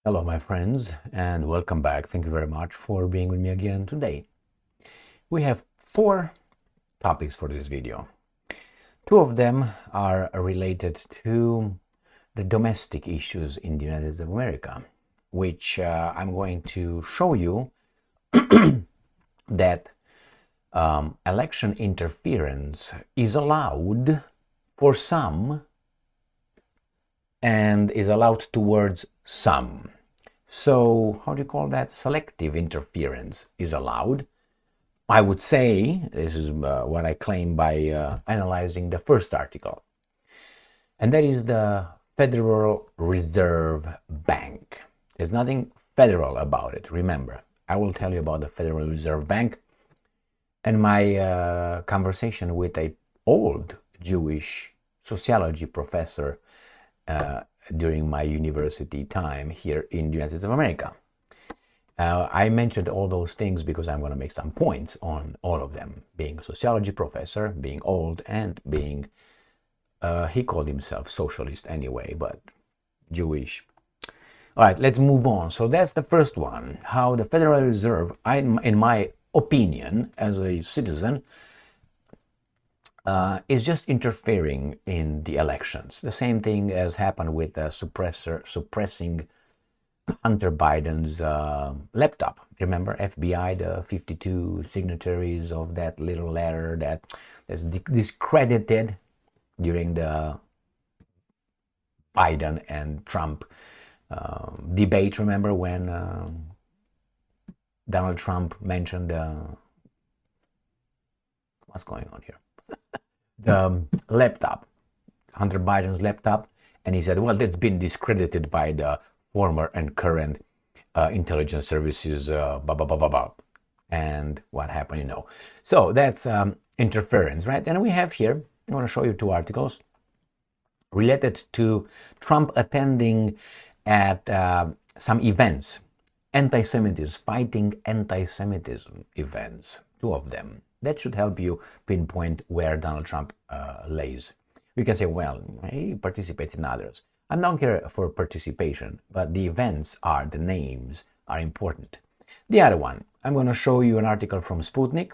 Hello, my friends, and welcome back. Thank you very much for being with me again today. We have 4 topics for this video. 2 of them are related to the domestic issues in the United States of America, which I'm going to show you that election interference is allowed for some and is allowed towards some. So, how do you call that? Selective interference is allowed. I would say, this is what I claim by analyzing the first article, and that is the Federal Reserve Bank. There's nothing federal about it, remember. I will tell you about the Federal Reserve Bank and my conversation with an old Jewish sociology professor during my university time here in the United States of America. I mentioned all those things because I'm going to make some points on all of them, being a sociology professor, being old, and being, he called himself socialist anyway, but Jewish. All right, let's move on. So that's the first one, how the Federal Reserve, in my opinion, as a citizen, is just interfering in the elections. The same thing as happened with suppressing Hunter Biden's laptop. Remember, FBI, the 52 signatories of that little letter that is discredited during the Biden and Trump debate. Remember when Donald Trump mentioned what's going on here? The laptop, Hunter Biden's laptop, and he said, well, that's been discredited by the former and current intelligence services, blah, blah, blah, blah, blah. And what happened, you know. So that's interference, right? And we have here, I want to show you 2 articles related to Trump attending at some events, antisemitism, fighting antisemitism events, 2 of them. That should help you pinpoint where Donald Trump lays. You can say, well, he participates in others. I'm not here for participation, but the events are, the names are important. The other one, I'm going to show you an article from Sputnik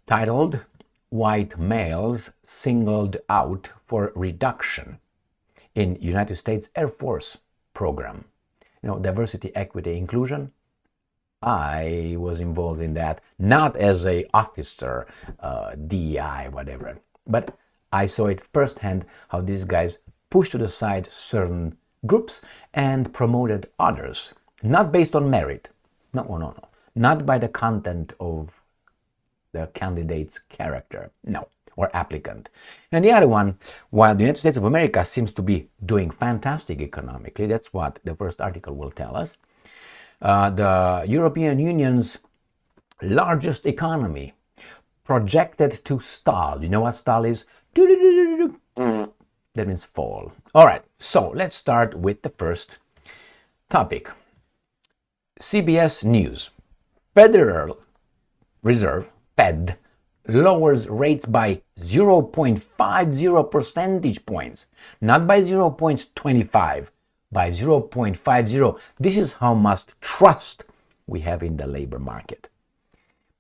titled, White Males Singled Out for Reduction in United States Air Force Program. You know, diversity, equity, inclusion. I was involved in that, not as a officer, DEI, whatever, but I saw it firsthand how these guys pushed to the side certain groups and promoted others, not based on merit, no, not by the content of the candidate's character, no, or applicant. And the other one, while the United States of America seems to be doing fantastic economically, that's what the first article will tell us, the European Union's largest economy projected to stall. You know what stall is? That means fall. All right, so let's start with the first topic. CBS News. Federal Reserve, Fed, lowers rates by 0.50 percentage points, not by 0.25. by 0.50. This is how much trust we have in the labor market.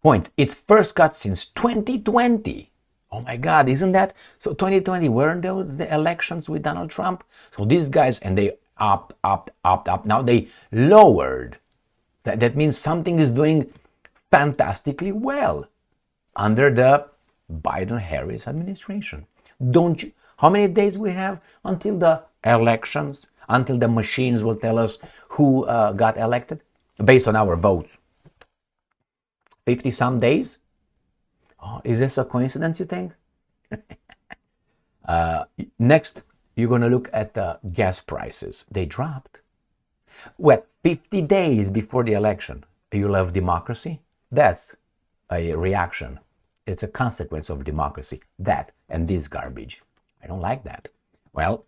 Points. Its first cut since 2020. Oh my God, isn't that? So 2020, weren't those the elections with Donald Trump? So these guys, and they up. Now they lowered. That means something is doing fantastically well under the Biden-Harris administration. Don't you? How many days we have until the elections? Until the machines will tell us who got elected based on our votes. 50 some days? Oh, is this a coincidence, you think? Next, you're going to look at the gas prices. They dropped. Well, 50 days before the election. You love democracy? That's a reaction. It's a consequence of democracy. That and this garbage. I don't like that. Well,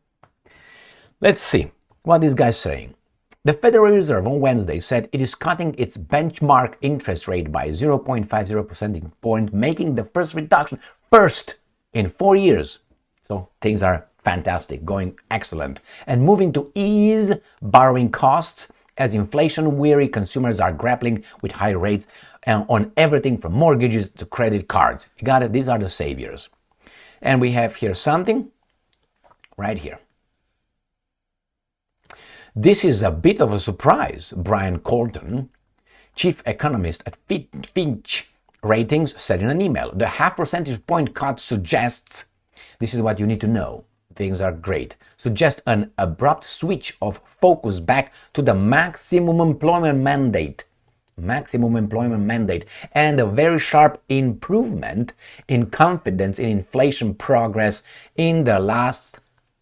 let's see what this guy's saying. The Federal Reserve on Wednesday said it is cutting its benchmark interest rate by 0.50 percentage point, making the first reduction in 4 years. So things are fantastic, going excellent, and moving to ease borrowing costs as inflation-weary consumers are grappling with high rates on everything from mortgages to credit cards. You got it? These are the saviors. And we have here something right here. This is a bit of a surprise. Brian Colton, chief economist at Fitch Ratings, said in an email, the half percentage point cut suggests, this is what you need to know, things are great, suggests an abrupt switch of focus back to the maximum employment mandate, and a very sharp improvement in confidence in inflation progress in the last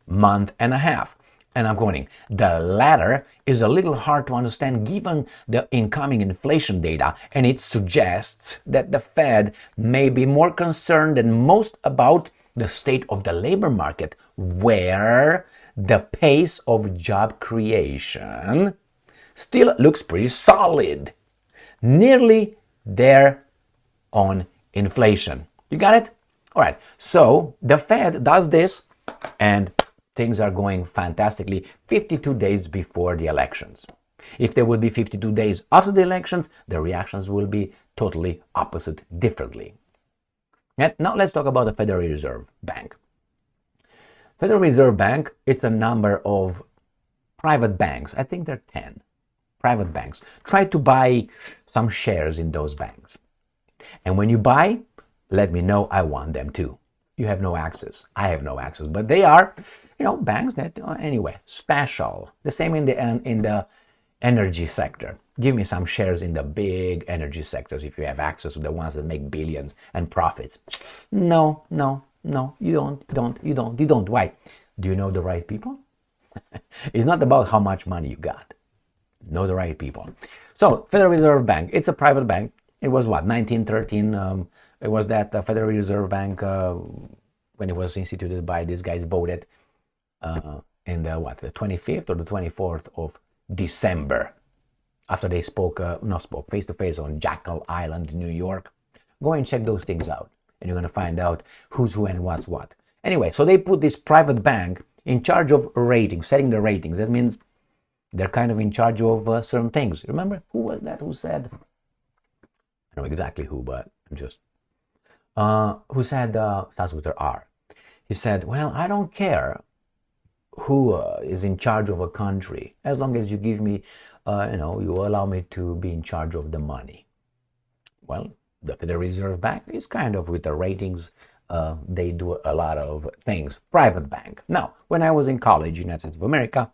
month and a half. And I'm quoting, the latter is a little hard to understand given the incoming inflation data, and it suggests that the Fed may be more concerned than most about the state of the labor market, where the pace of job creation still looks pretty solid, nearly there on inflation. You got it? All right, so the Fed does this, and things are going fantastically 52 days before the elections. If there will be 52 days after the elections, the reactions will be totally opposite, differently. And now let's talk about the Federal Reserve Bank. Federal Reserve Bank, it's a number of private banks. I think there are 10 private banks. Try to buy some shares in those banks. And when you buy, let me know, I want them too. You have no access. I have no access, but they are, banks that, anyway, special. The same in the energy sector. Give me some shares in the big energy sectors if you have access to the ones that make billions and profits. No, you don't. Why? Do you know the right people? It's not about how much money you got. Know the right people. So, Federal Reserve Bank, it's a private bank. It was 1913. It was that the Federal Reserve Bank, when it was instituted by these guys, voted in the 25th or the 24th of December, after they spoke face-to-face on Jackal Island, New York. Go and check those things out, and you're going to find out who's who and what's what. Anyway, so they put this private bank in charge of ratings, setting the ratings. That means they're kind of in charge of certain things. Remember, who was that who said, I don't know exactly who, but I'm just... who said, starts with an R. He said, well, I don't care who is in charge of a country, as long as you give me, you allow me to be in charge of the money. Well, the Federal Reserve Bank is kind of with the ratings, they do a lot of things. Private bank. Now, when I was in college, United States of America,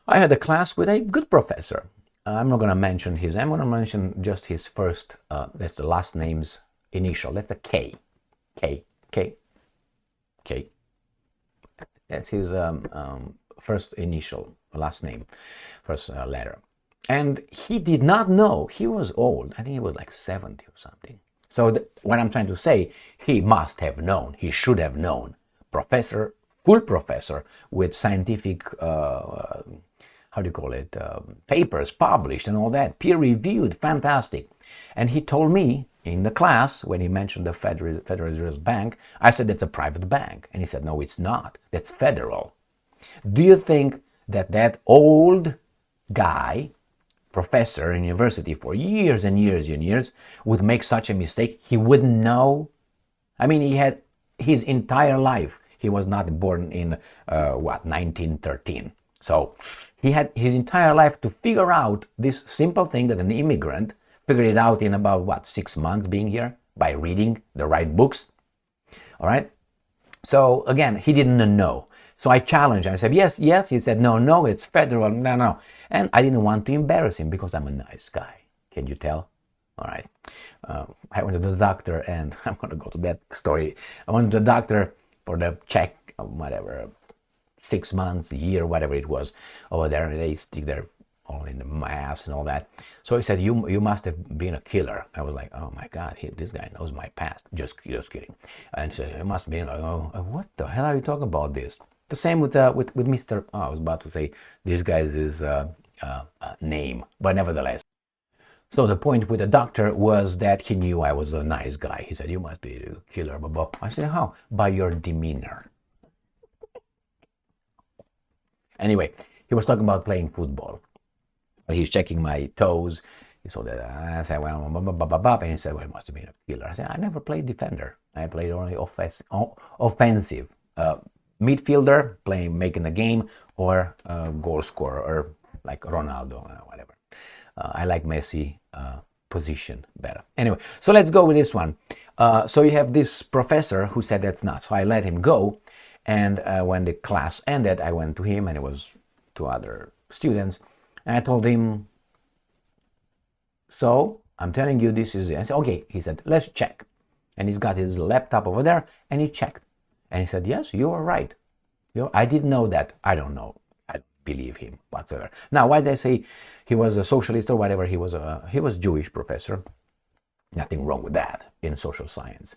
I had a class with a good professor. I'm not going to mention his, I'm going to mention just his first, that's the last name's initial. That's a K. That's his first initial, last name, first letter. And he did not know. He was old. I think he was like 70 or something. So what I'm trying to say, he must have known. He should have known. Professor, full professor with scientific, papers published and all that, peer-reviewed, fantastic. And he told me in the class, when he mentioned the Federal Reserve Bank, I said, that's a private bank. And he said, no, it's not. That's federal. Do you think that old guy, professor in university for years and years and years, would make such a mistake? He wouldn't know. I mean, he had his entire life. He was not born in, 1913. So he had his entire life to figure out this simple thing that an immigrant figured it out in about, 6 months being here by reading the right books. All right. So again, he didn't know. So I challenged him. I said, yes. He said, no, it's federal. No. And I didn't want to embarrass him because I'm a nice guy. Can you tell? All right. I went to the doctor, and I'm going to go to that story. I went to the doctor for the check, whatever, 6 months, a year, whatever it was. Over there, and they stick their all in my ass and all that. So he said, you must have been a killer. I was like, oh my God, this guy knows my past. Just kidding. And he said, it must be like, oh, what the hell are you talking about this? The same with Mr. I was about to say this guy's name, but nevertheless. So the point with the doctor was that he knew I was a nice guy. He said, you must be a killer. I said, how? By your demeanor. Anyway, he was talking about playing football. He's checking my toes. He saw that I said, well, and he said, well, it must have been a killer. I said, I never played defender. I played only offensive. Midfielder, making the game, or goal scorer, or like Ronaldo, whatever. I like Messi position better. Anyway, so let's go with this one. So you have this professor who said that's not. So I let him go. And when the class ended, I went to him, and it was two other students. And I told him, so I'm telling you this is it. I said, okay. He said, let's check. And he's got his laptop over there, and he checked. And he said, yes, you are right. I didn't know that. I don't know. I don't believe him whatsoever. Now, why did I say he was a socialist or whatever? He was Jewish professor. Nothing wrong with that in social science.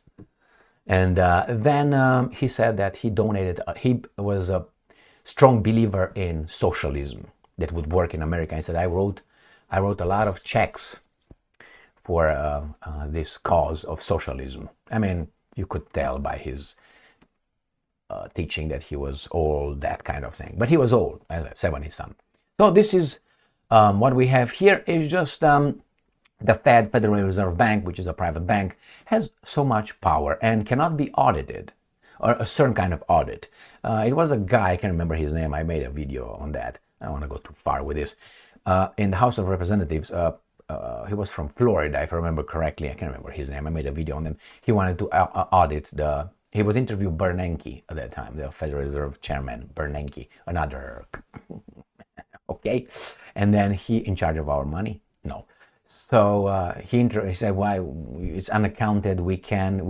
And then he said that he was a strong believer in socialism that would work in America. He said, I wrote a lot of checks for this cause of socialism. I mean, you could tell by his teaching that he was old, that kind of thing. But he was old, as I said, when he's son. So this is what we have here is just the Fed, Federal Reserve Bank, which is a private bank, has so much power and cannot be audited, or a certain kind of audit. It was a guy, I can't remember his name, I made a video on that. I don't want to go too far with this. In the House of Representatives, he was from Florida, if I remember correctly. I can't remember his name. I made a video on him. He wanted to audit he was interviewing Bernanke at that time, the Federal Reserve Chairman, Bernanke, another, okay. And then he in charge of our money? No. So he said, why, it's unaccounted, we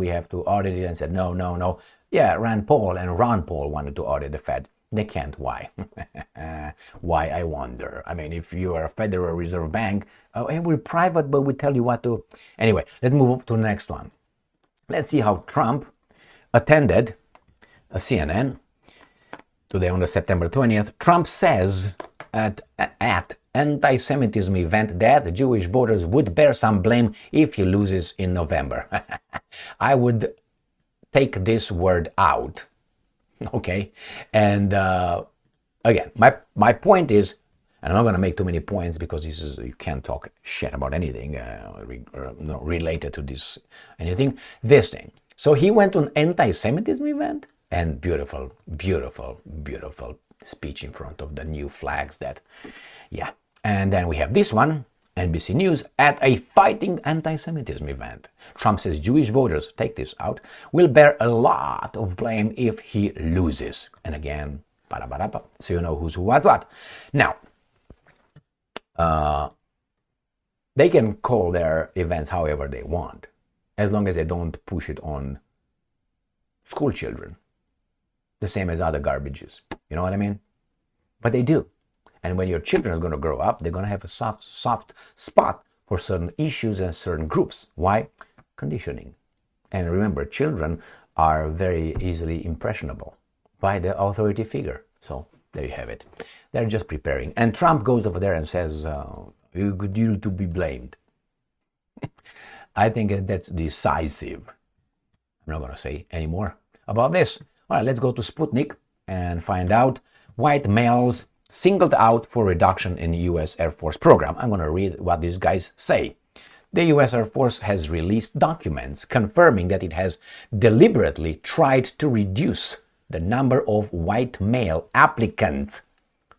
have to audit it, and said, no. Yeah, Rand Paul and Ron Paul wanted to audit the Fed. They can't. Why? Why, I wonder. I mean, if you are a Federal Reserve Bank, and we're private, but we tell you what to. Anyway, let's move to the next one. Let's see how Trump attended a CNN today on the September 20th. Trump says at anti-Semitism event that the Jewish voters would bear some blame if he loses in November. I would take this word out. Okay, and again, my point is, and I'm not going to make too many points because you can't talk shit about anything related to this anything. This thing. So he went to an anti-Semitism event, and beautiful speech in front of the new flags. Yeah. And then we have this one. NBC News, at a fighting anti-Semitism event. Trump says Jewish voters, take this out, will bear a lot of blame if he loses. And again, so you know who's who, what's what. Now, they can call their events however they want, as long as they don't push it on school children, the same as other garbages. You know what I mean? But they do. And when your children are going to grow up, they're going to have a soft spot for certain issues and certain groups. Why? Conditioning. And remember, children are very easily impressionable by the authority figure. So there you have it. They're just preparing. And Trump goes over there and says, you to be blamed. I think that's decisive. I'm not going to say any more about this. All right, let's go to Sputnik and find out white males singled out for reduction in U.S. Air Force program. I'm going to read what these guys say. The U.S. Air Force has released documents confirming that it has deliberately tried to reduce the number of white male applicants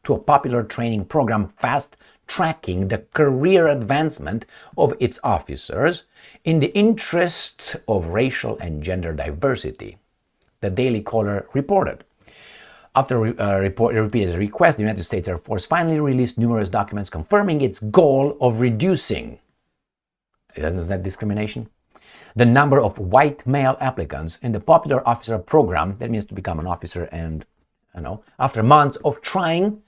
to a popular training program fast-tracking the career advancement of its officers in the interests of racial and gender diversity, the Daily Caller reported. After repeated requests, the United States Air Force finally released numerous documents confirming its goal of reducing, isn't that discrimination? The number of white male applicants in the popular officer program, that means to become an officer, and after months of trying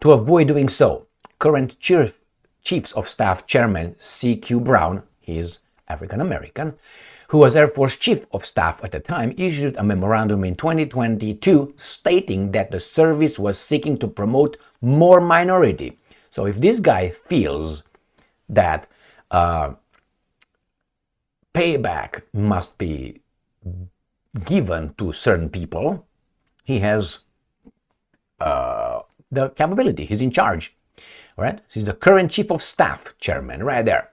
to avoid doing so. Current Chiefs of Staff Chairman C.Q. Brown, he is African American, who was Air Force Chief of Staff at the time, issued a memorandum in 2022 stating that the service was seeking to promote more minority. So if this guy feels that payback must be given to certain people, he has the capability, he's in charge. All right, she's the current chief of staff chairman right there.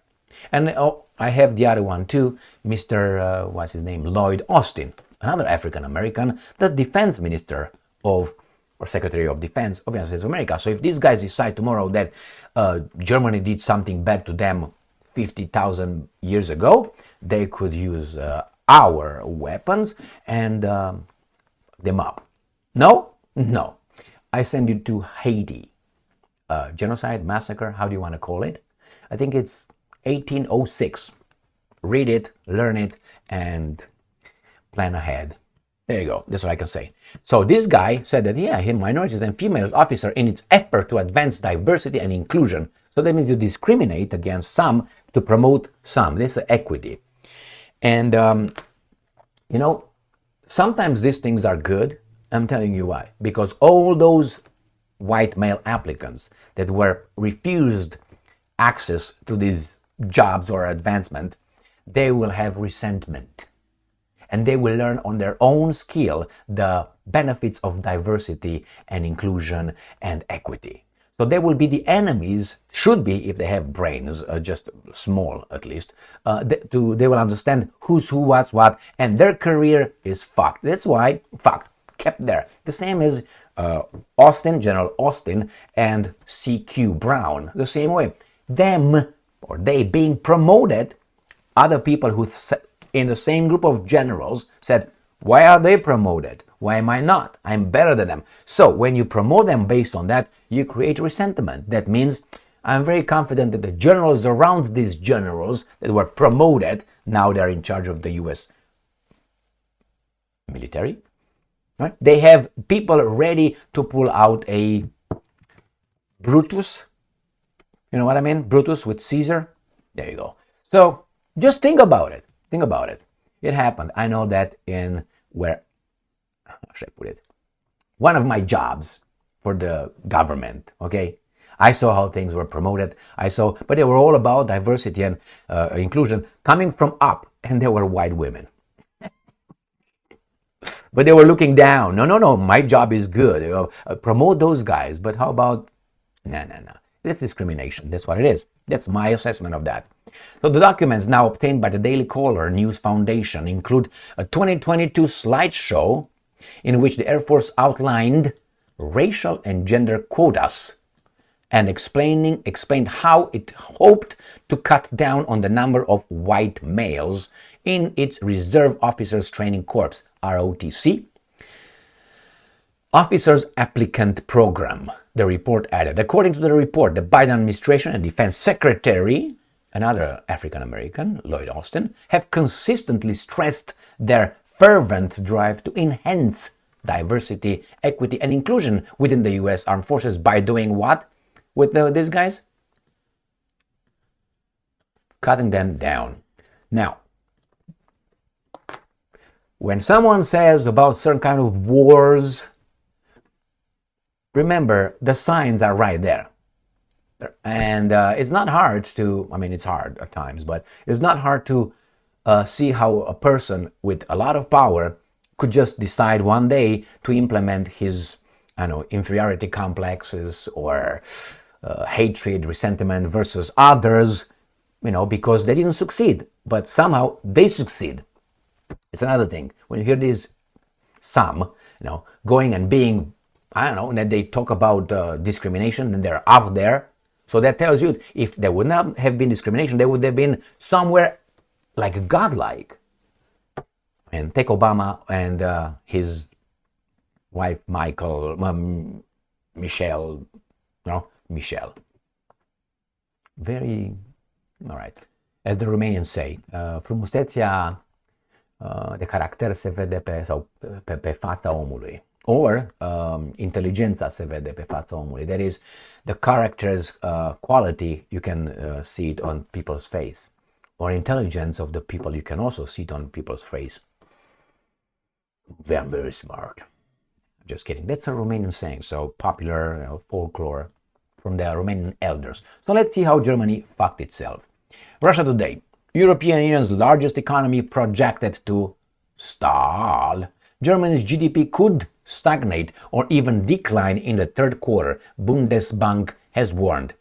And I have the other one too, Mr. What's his name? Lloyd Austin, another African American, the defense minister of, or Secretary of Defense of the United States of America. So if these guys decide tomorrow that Germany did something bad to them 50,000 years ago, they could use our weapons and them up. No? No. I send you to Haiti. Genocide, massacre, how do you want to call it? I think it's 1806. Read it, learn it, and plan ahead. There you go. That's what I can say. So this guy said that, yeah, minorities and females officer in its effort to advance diversity and inclusion. So that means you discriminate against some to promote some. This is equity. And, you know, sometimes these things are good. I'm telling you why. Because all those white male applicants that were refused access to these jobs or advancement, they will have resentment. And they will learn on their own skill the benefits of diversity and inclusion and equity. So they will be the enemies, should be, if they have brains, just small at least, they will understand who's who, what's what, and their career is fucked. That's why, fucked, kept there. The same as Austin, General Austin, and C.Q. Brown, the same way. Them, or they being promoted, other people who in the same group of generals said, why are they promoted? Why am I not? I'm better than them. So when you promote them based on that, you create resentment. That means I'm very confident that the generals around these generals that were promoted, now they're in charge of the US military. Right? They have people ready to pull out a Brutus. You know what I mean? Brutus with Caesar. There you go. So just think about it. Think about it. It happened. I know that in where, how should I put it? One of my jobs for the government, okay? I saw how things were promoted. But they were all about diversity and inclusion coming from up, and they were white women. But they were looking down. No, my job is good. Promote those guys. But how about, no. That's discrimination. That's what it is. That's my assessment of that. So the documents now obtained by the Daily Caller News Foundation include a 2022 slideshow in which the Air Force outlined racial and gender quotas and explained how it hoped to cut down on the number of white males in its Reserve Officers Training Corps, ROTC, Officers Applicant Program, the report added. According to the report, the Biden administration and Defense Secretary, another African American, Lloyd Austin, have consistently stressed their fervent drive to enhance diversity, equity, and inclusion within the U.S. Armed Forces by doing what with these guys? Cutting them down. Now, when someone says about certain kind of wars, remember, the signs are right there. And it's not hard to, it's hard at times, but it's not hard to see how a person with a lot of power could just decide one day to implement his, inferiority complexes or hatred, resentment versus others, because they didn't succeed. But somehow they succeed. It's another thing. When you hear these, going and being, and then they talk about discrimination and they're up there. So that tells you if there would not have been discrimination, they would have been somewhere like godlike. And take Obama and his wife, Michelle. Very, all right. As the Romanians say, frumusețea de caracter se vede pe fața omului. Or inteligența se vede pe fața omului. That is, the character's quality, you can see it on people's face. Or intelligence of the people, you can also see it on people's face. They're very smart. Just kidding. That's a Romanian saying, so popular folklore from the Romanian elders. So let's see how Germany fucked itself. Russia Today. European Union's largest economy projected to stall. Germany's GDP could stagnate or even decline in the third quarter, Bundesbank has warned.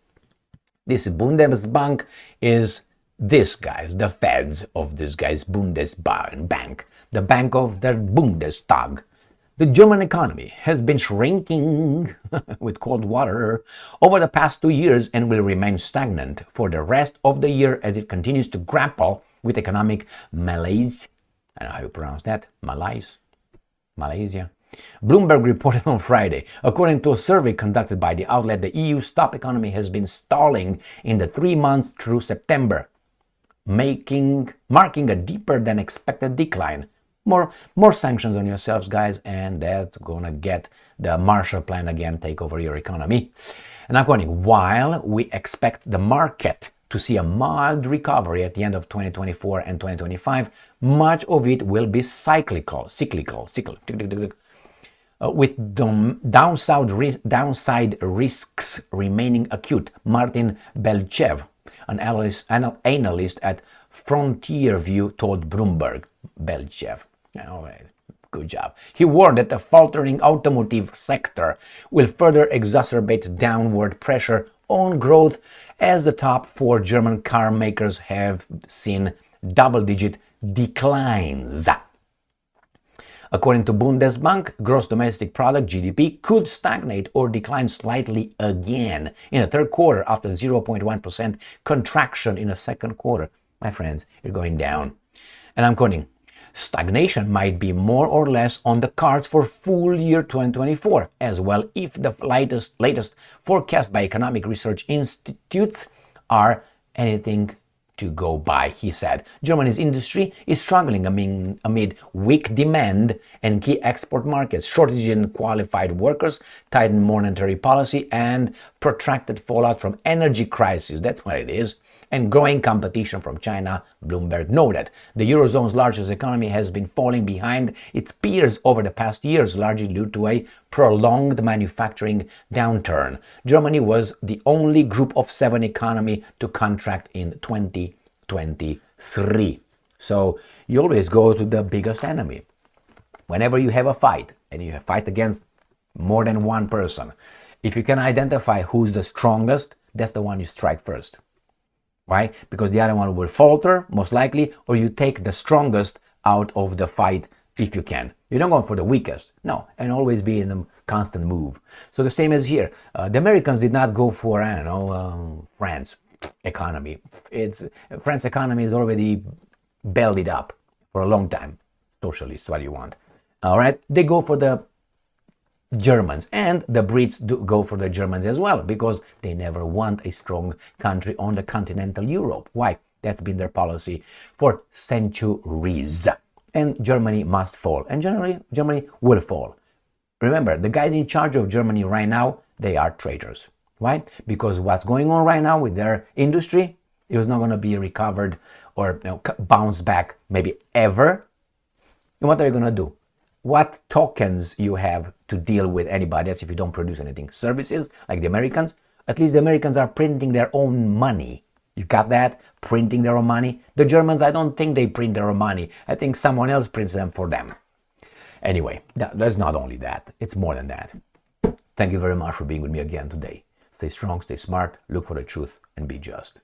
This Bundesbank is this guys, the feds of this guy's Bundesbank, the bank of the Bundestag. The German economy has been shrinking with cold water over the past 2 years and will remain stagnant for the rest of the year as it continues to grapple with economic malaise. I don't know how you pronounce that. Malaysia. Bloomberg reported on Friday. According to a survey conducted by the outlet, the EU's top economy has been stalling in the 3 months through September, marking a deeper than expected decline. More sanctions on yourselves, guys, and that's gonna get the Marshall Plan again take over your economy. And I'm quoting, while we expect the market to see a mild recovery at the end of 2024 and 2025, much of it will be cyclical, with downside risks remaining acute. Martin Belchev, an analyst at Frontier View, told Bloomberg. Belchev. All right. Good job. He warned that the faltering automotive sector will further exacerbate downward pressure on growth as the top 4 German car makers have seen double-digit declines. According to Bundesbank, gross domestic product (GDP) could stagnate or decline slightly again in the third quarter after 0.1% contraction in the second quarter. My friends, you're going down. And I'm quoting, stagnation might be more or less on the cards for full year 2024 as well if the latest forecast by economic research institutes are anything to go by, he said. Germany's industry is struggling amid weak demand and key export markets, shortage in qualified workers, tightened monetary policy, and protracted fallout from energy crisis. That's what it is. And growing competition from China, Bloomberg noted. The Eurozone's largest economy has been falling behind its peers over the past years, largely due to a prolonged manufacturing downturn. Germany was the only group of 7 economy to contract in 2023. So you always go to the biggest enemy. Whenever you have a fight, and you fight against more than one person, if you can identify who's the strongest, that's the one you strike first. Right? Because the other one will falter, most likely, or you take the strongest out of the fight if you can. You don't go for the weakest. No, and always be in a constant move. So the same as here. The Americans did not go for, France economy. France economy is already bellied up for a long time. Socialist, what do you want? All right? They go for the Germans, and the Brits do go for the Germans as well, because they never want a strong country on the continental Europe. Why? That's been their policy for centuries. And Germany must fall, and Germany will fall. Remember, the guys in charge of Germany right now, they are traitors. Why? Because what's going on right now with their industry is not going to be recovered or bounce back maybe ever. And what are you going to do? What tokens you have to deal with anybody else if you don't produce anything? Services, like the Americans. At least the Americans are printing their own money. You got that? Printing their own money. The Germans, I don't think they print their own money. I think someone else prints them for them. Anyway, that's not only that. It's more than that. Thank you very much for being with me again today. Stay strong, stay smart, look for the truth, and be just.